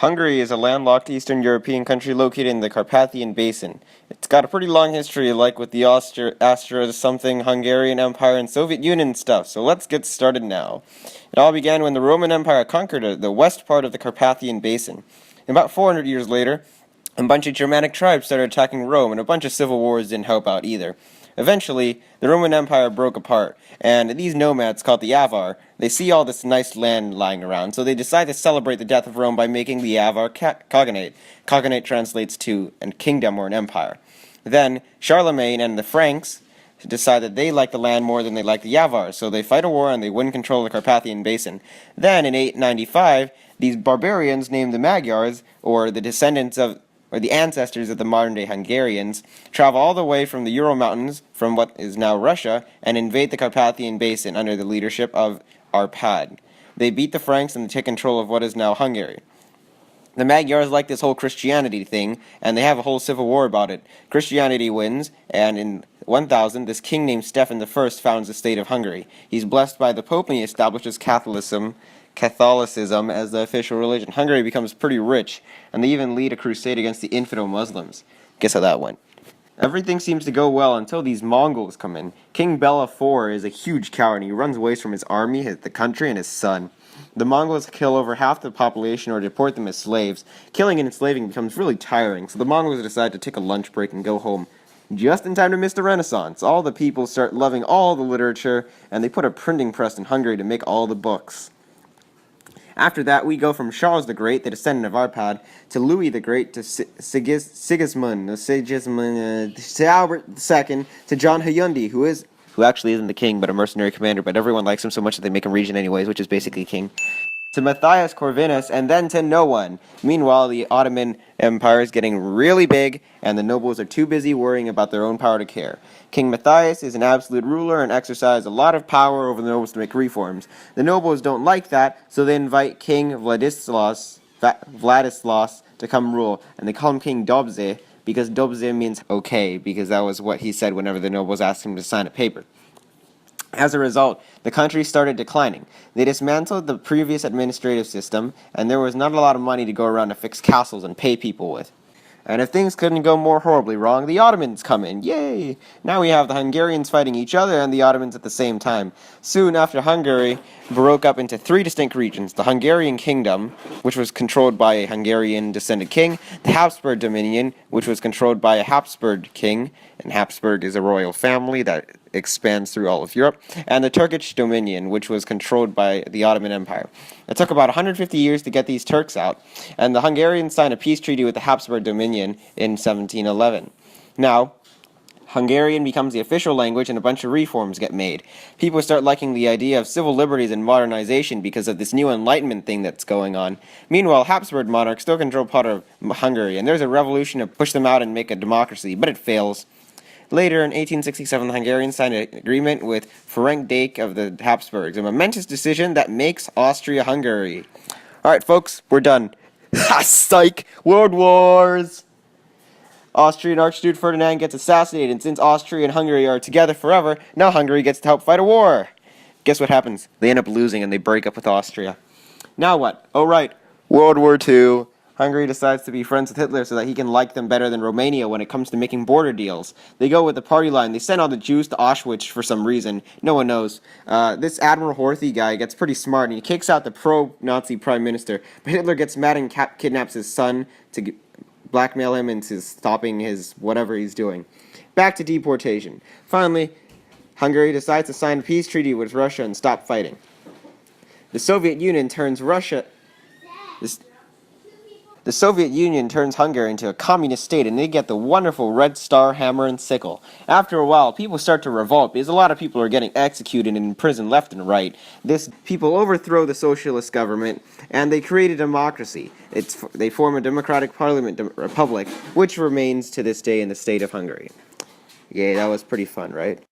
Hungary is a landlocked Eastern European country located in the Carpathian Basin. It's got a pretty long history, like with the Austro-something Hungarian Empire and Soviet Union stuff, so let's get started now. It all began when the Roman Empire conquered the west part of the Carpathian Basin. About 400 years later, a bunch of Germanic tribes started attacking Rome, and a bunch of civil wars didn't help out either. Eventually, the Roman Empire broke apart, and these nomads, called the Avar, they see all this nice land lying around, so they decide to celebrate the death of Rome by making the Avar Cognate. Cognate translates to a kingdom or an empire. Then, Charlemagne and the Franks decide that they like the land more than they like the Avars, so they fight a war and they win control of the Carpathian Basin. Then, in 895, these barbarians named the Magyars, or the ancestors of the modern-day Hungarians, travel all the way from the Ural Mountains, from what is now Russia, and invade the Carpathian Basin under the leadership of Arpad. They beat the Franks and they take control of what is now Hungary. The Magyars like this whole Christianity thing, and they have a whole civil war about it. Christianity wins, and in 1000, this king named Stephen I founds the state of Hungary. He's blessed by the Pope, and he establishes Catholicism as the official religion. Hungary becomes pretty rich, and they even lead a crusade against the infidel Muslims. Guess how that went. Everything seems to go well until these Mongols come in. King Bela IV is a huge coward, and he runs away from his army, the country, and his son. The Mongols kill over half the population or deport them as slaves. Killing and enslaving becomes really tiring, so the Mongols decide to take a lunch break and go home. Just in time to miss the Renaissance. All the people start loving all the literature, and they put a printing press in Hungary to make all the books. After that, we go from Charles the Great, the descendant of Arpad, to Louis the Great, to Sigismund to Albert II, to John Hyundai, who actually isn't the king, but a mercenary commander, but everyone likes him so much that they make him regent anyways, which is basically king. To Matthias Corvinus, and then to no one. Meanwhile, the Ottoman Empire is getting really big, and the nobles are too busy worrying about their own power to care. King Matthias is an absolute ruler and exercises a lot of power over the nobles to make reforms. The nobles don't like that, so they invite King Vladislaus to come rule, and they call him King Dobze, because Dobze means okay, because that was what he said whenever the nobles asked him to sign a paper. As a result, the country started declining. They dismantled the previous administrative system, and there was not a lot of money to go around to fix castles and pay people with. And if things couldn't go more horribly wrong, the Ottomans come in. Yay! Now we have the Hungarians fighting each other and the Ottomans at the same time. Soon after, Hungary broke up into 3 distinct regions: the Hungarian Kingdom, which was controlled by a Hungarian-descended king; the Habsburg Dominion, which was controlled by a Habsburg king, and Habsburg is a royal family that expands through all of Europe; and the Turkish Dominion, which was controlled by the Ottoman Empire. It took about 150 years to get these Turks out, and the Hungarians signed a peace treaty with the Habsburg Dominion in 1711. Now, Hungarian becomes the official language and a bunch of reforms get made. People start liking the idea of civil liberties and modernization because of this new Enlightenment thing that's going on. Meanwhile, Habsburg monarchs still control part of Hungary, and there's a revolution to push them out and make a democracy, but it fails. Later, in 1867, the Hungarians signed an agreement with Ferenc Dék of the Habsburgs, a momentous decision that makes Austria-Hungary. Alright, folks, we're done. Ha! Psych! World Wars! Austrian Archduke Ferdinand gets assassinated, and since Austria and Hungary are together forever, now Hungary gets to help fight a war. Guess what happens? They end up losing and they break up with Austria. Now what? Oh right, World War II. Hungary decides to be friends with Hitler so that he can like them better than Romania when it comes to making border deals. They go with the party line. They send all the Jews to Auschwitz for some reason. No one knows. This Admiral Horthy guy gets pretty smart, and he kicks out the pro-Nazi prime minister. But Hitler gets mad and kidnaps his son to blackmail him into stopping his whatever he's doing. Back to deportation. Finally, Hungary decides to sign a peace treaty with Russia and stop fighting. The Soviet Union turns Hungary into a communist state, and they get the wonderful Red Star hammer and sickle. After a while, people start to revolt because a lot of people are getting executed and in prison left and right. People overthrow the socialist government, and they create a democracy. They form a democratic republic, which remains to this day in the state of Hungary. Yay, that was pretty fun, right?